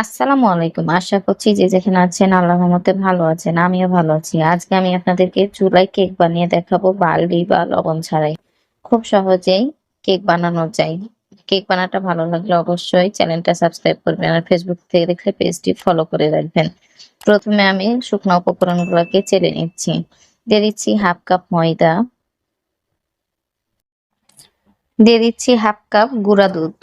আসসালামু আলাইকুম। আশা করছি যে যেখানে আছেন আল্লাহর রহমতে ভালো আছেন। আমিও ভালো আছি। আজকে আমি আপনাদেরকে চুলায় কেক বানিয়ে দেখাবো বালি বা লবণ ছাড়াই। খুব সহজেই কেক বানানো যায়। কেক বানাটা ভালো লাগলে অবশ্যই চ্যানেলটা সাবস্ক্রাইব করবেন। আর ফেসবুক থেকে দেখলে পেজটি ফলো করে রাখবেন। প্রথমে আমি শুকনো উপকরণগুলোকে চেলে নিচ্ছি। দিয়ে দিচ্ছি হাফ কাপ ময়দা, দিয়ে দিচ্ছি হাফ কাপ গুঁড়া দুধ,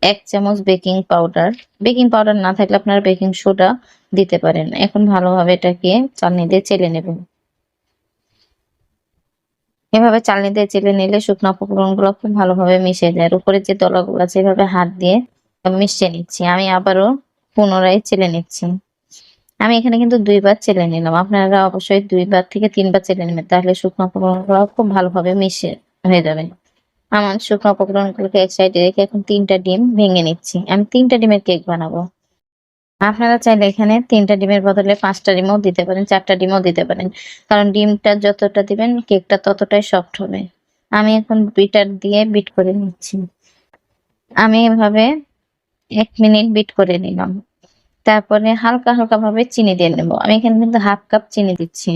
১ চামচ বেকিং পাউডার। বেকিং পাউডার না থাকলে আপনারা বেকিং সোডা দিতে পারেন। এখন ভালোভাবে এটাকে চালনি দিয়ে চেলে নেবেন। এভাবে চালনি দিয়ে চেলে নিলে শুকনো উপকরণগুলো খুব ভালোভাবে মিশে যায়। আর উপরে যে দলাগুলো আছে এভাবে হাত দিয়ে মিশিয়ে নিচ্ছি। আমি আবারও পুনরায় চেলে নিচ্ছি। আমি এখানে কিন্তু ২ বার চেলে নিলাম। আপনারা অবশ্যই ২ বার থেকে ৩ বার চেলে নেবেন। তাহলে শুকনো উপকরণগুলো খুব ভালোভাবে মিশে হয়ে যাবে। আমার শুকনো উপকরণগুলোকে এক সাইডে রেখে এখন ৩ টা ডিম ভেঙে নিচ্ছি। আমি ৩ টা ডিমের কেক বানাবো। আপনারা চাইলে এখানে ৩ টা ডিমের বদলে ৫ টা ডিমও দিতে পারেন, ৪ টা ডিমও দিতে পারেন। কারণ ডিমটা যতটা দিবেন কেকটা ততটাই সফট হবে। আমি এখন বিটার দিয়ে বিট করে নিচ্ছি। আমি এভাবে ১ মিনিট বিট করে নিলাম। তারপরে হালকা ভাবে চিনি দিয়ে নেব। আমি এখানে কিন্তু হাফ কাপ চিনি দিচ্ছি।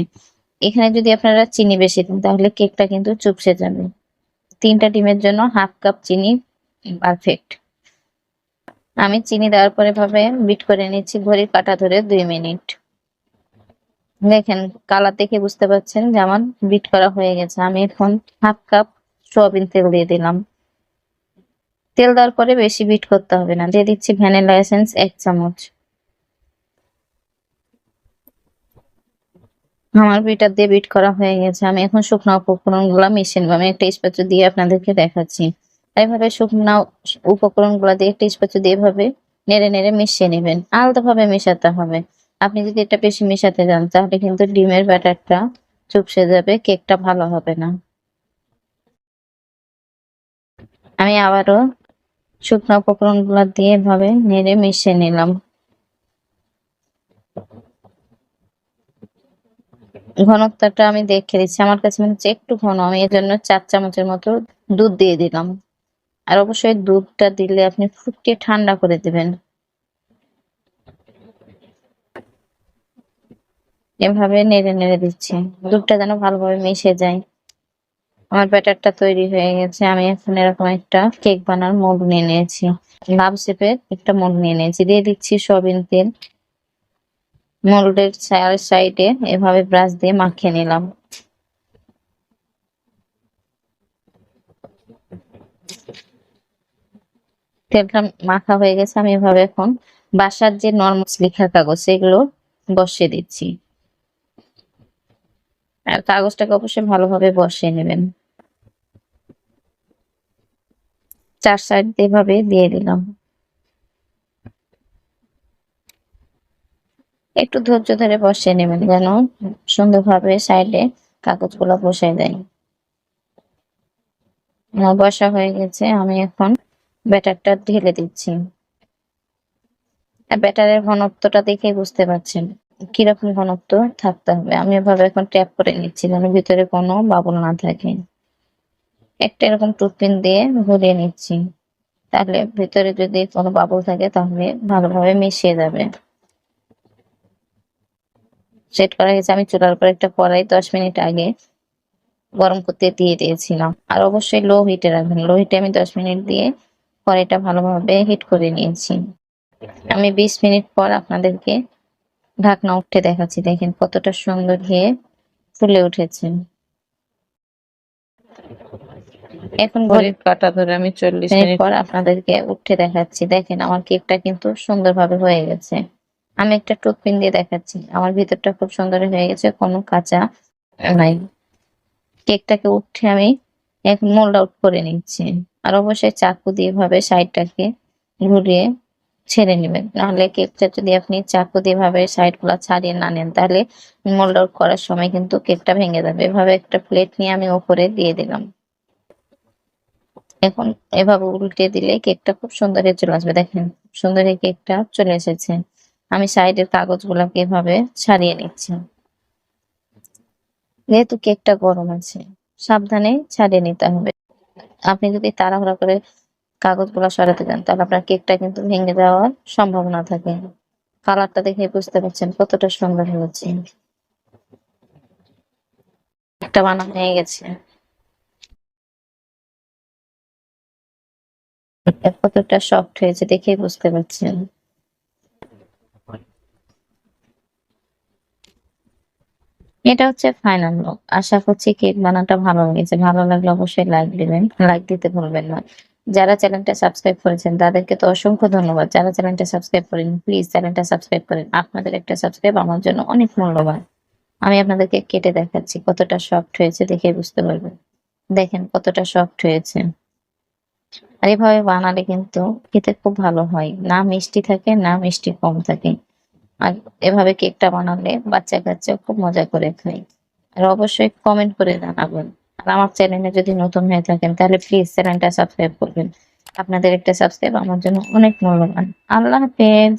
এখানে যদি আপনারা চিনি বেশি দেন তাহলে কেকটা কিন্তু চুপসে যাবে। ৩ টা ডিমের জন্য হাফ কাপ চিনি পারফেক্ট। আমি চিনি দেওয়ার পরে এভাবে বিট করে নিচ্ছি ঘড়ির কাঁটা ধরে ২ মিনিট। দেখেন কালার দেখে বুঝতে পারছেন যে আমার বিট করা হয়ে গেছে। আমি এখন হাফ কাপ সয়াবিন তেল দিয়ে দিলাম। তেল দেওয়ার পরে বেশি বিট করতে হবে না। দিয়ে দিচ্ছি ভ্যানিলা এসেন্স ১ চামচ। আমার বিটার দিয়ে বিট করা হয়ে গেছে। আমি এখন শুকনো উপকরণগুলা মিশিয়ে নেব। আমি একটা স্প্যাচু দিয়ে আপনাদেরকে দেখাচ্ছি। এভাবে শুকনা উপকরণগুলা দিয়ে একটা স্প্যাচু দিয়ে এভাবে নেড়ে মিশিয়ে নেবেন। আলাদাভাবে মেশাতে হবে। আপনি যদি এটা বেশি মেশাতে যান তাহলে কিন্তু ডিমের ব্যাটারটা চুপসে যাবে, কেকটা ভালো হবে না। আমি আবারও শুকনো উপকরণগুলা দিয়ে এভাবে নেড়ে মিশিয়ে নিলাম। ঘনত্বটা আমি দেখে দিচ্ছি। আমার কাছে মনে হচ্ছে একটু ঘন। আমি এজন্য ৪ চামচের মতো দুধ দিয়ে দিলাম। আর অবশ্যই দুধটা দিলে আপনি ফুটিয়ে ঠান্ডা করে দিবেন। এভাবে নেড়ে দিচ্ছি। দুধটা যেন ভালোভাবে মিশে যায়। আমার ব্যাটারটা তৈরি হয়ে গেছে। আমি এখন এরকম একটা কেক বানার মোল্ড নিয়ে নিয়েছি। লাভ শেপের একটা মোল্ড নিয়ে নিয়েছি। দিয়ে দিচ্ছি সয়াবিন তেল। মোল্ডের সাইডে এভাবে ব্রাশ দিয়ে মাখিয়ে নিলাম। তেলটা মাখা হয়ে গেছে। আমি এভাবে এখন বাসার যে নরমাল লেখার কাগজ সেগুলো বসিয়ে দিচ্ছি। আর কাগজটাকে অবশ্যই ভালোভাবে বসিয়ে নেবেন। ৪ সাইড এভাবে দিয়ে দিলাম। একটু ধৈর্য ধরে বসিয়ে নেবেন যেন সুন্দরভাবে সাইডে কাগজগুলো বসে যায়। আমার বসা হয়ে গেছে। আমি এখন ব্যাটারটা ঢেলে দিচ্ছি। আর ব্যাটারের ঘনত্বটা দেখেই বুঝতে পারছেন কিরকম ঘনত্ব থাকতে হবে। আমি এভাবে এখন ট্যাপ করে নিচ্ছি যেন ভিতরে কোনো বাবল না থাকে। একটা এরকম টুথপিন দিয়ে ঘুরিয়ে নিচ্ছি। তাহলে ভেতরে যদি কোনো বাবল থাকে তাহলে ভালোভাবে মিশিয়ে যাবে। সেট করা গেছে। আমি চুলার উপর একটা কড়াই ১০ মিনিট আগে গরম করতে দিয়ে দিয়েছিলাম। আর অবশ্যই লো হিটে রাখবেন। লো হিটে আমি ১০ মিনিট দিয়ে কড়াইটা ভালোভাবে হিট করে নিয়েছি। আমি ২০ মিনিট পর আপনাদেরকে ঢাকনা উঠে দেখাচ্ছি। দেখেন কতটা সুন্দর হয়ে ফুলে উঠেছে। এখন ঘড়ির কাঁটা ধরে আমি ৪০ মিনিট পর আপনাদেরকে উঠে দেখাচ্ছি। দেখেন আমার কেকটা কিন্তু সুন্দরভাবে হয়ে গেছে। আমি একটা টুথপিন দিয়ে দেখাচ্ছি। আমার ভিতরটা খুব সুন্দর হয়ে গেছে, কোনো কাঁচা নাই। কেকটাকে উঠে আমি এখন মোল্ড আউট করে নিচ্ছি। আর অবশ্যই চাকু দিয়ে এভাবে সাইডটাকে ঘুরিয়ে ছেড়ে নেবেন। নাহলে কেকটা যদি আপনি চাকু দিয়ে এভাবে সাইডগুলা ছাড়িয়ে না নেন তাহলে মোল্ড আউট করার সময় কিন্তু কেকটা ভেঙে যাবে। এভাবে একটা প্লেট নিয়ে আমি উপরে দিয়ে দিলাম। এখন এভাবে উল্টে দিলে কেকটা খুব সুন্দর হয়ে চলে আসবে। দেখেন সুন্দর এই কেকটা চলে এসেছে। আমি সাইডের কাগজগুলাকে এভাবে ছাড়িয়ে নিচ্ছি। যেহেতু কেকটা গরম আছে সাবধানে ছাড়িয়ে নিতে হবে। আপনি যদি তাড়াহুড়া করে কাগজগুলো সরাতে দেন, তাহলে আপনার কেকটা কিন্তু ভেঙে যাওয়ার সম্ভাবনা থাকে। কালারটা দেখে বুঝতে পারছেন কতটা সুন্দর হয়েছে। একটা বানানো হয়ে গেছে। এটা কতটা সফট হয়েছে দেখেই বুঝতে পারছেন। এটা হচ্ছে ফাইনাল লুক। আশা করছি কেক বানানোটা ভালো লেগেছে। ভালো লাগলে অবশ্যই লাইক দিবেন। লাইক দিতে ভুলবেন না। যারা চ্যানেলটা সাবস্ক্রাইব করেছেন তাদেরকে তো অসংখ্য ধন্যবাদ। যারা চ্যানেলটা সাবস্ক্রাইব করেনি প্লিজ চ্যানেলটা সাবস্ক্রাইব করেন। আপনাদের একটা সাবস্ক্রাইব আমার জন্য অনেক মূল্যবান। আমি আপনাদেরকে কেটে দেখাচ্ছি কতটা সফট হয়েছে দেখে বুঝতে পারবেন। দেখেন কতটা সফট হয়েছে। আর এভাবে বানালে কিন্তু খেতে খুব ভালো হয়। না মিষ্টি থাকে, না মিষ্টি কম থাকে। আর এভাবে কেকটা বানালে বাচ্চা-কাচ্চাও খুব মজা করে খায়। আর অবশ্যই কমেন্ট করে জানাবেন। আর আমার চ্যানেলে যদি নতুন হয়ে থাকেন তাহলে প্লিজ চ্যানেলটা সাবস্ক্রাইব করবেন। আপনাদের একটা সাবস্ক্রাইব আমার জন্য অনেক মূল্যবান। আল্লাহ হাফেজ।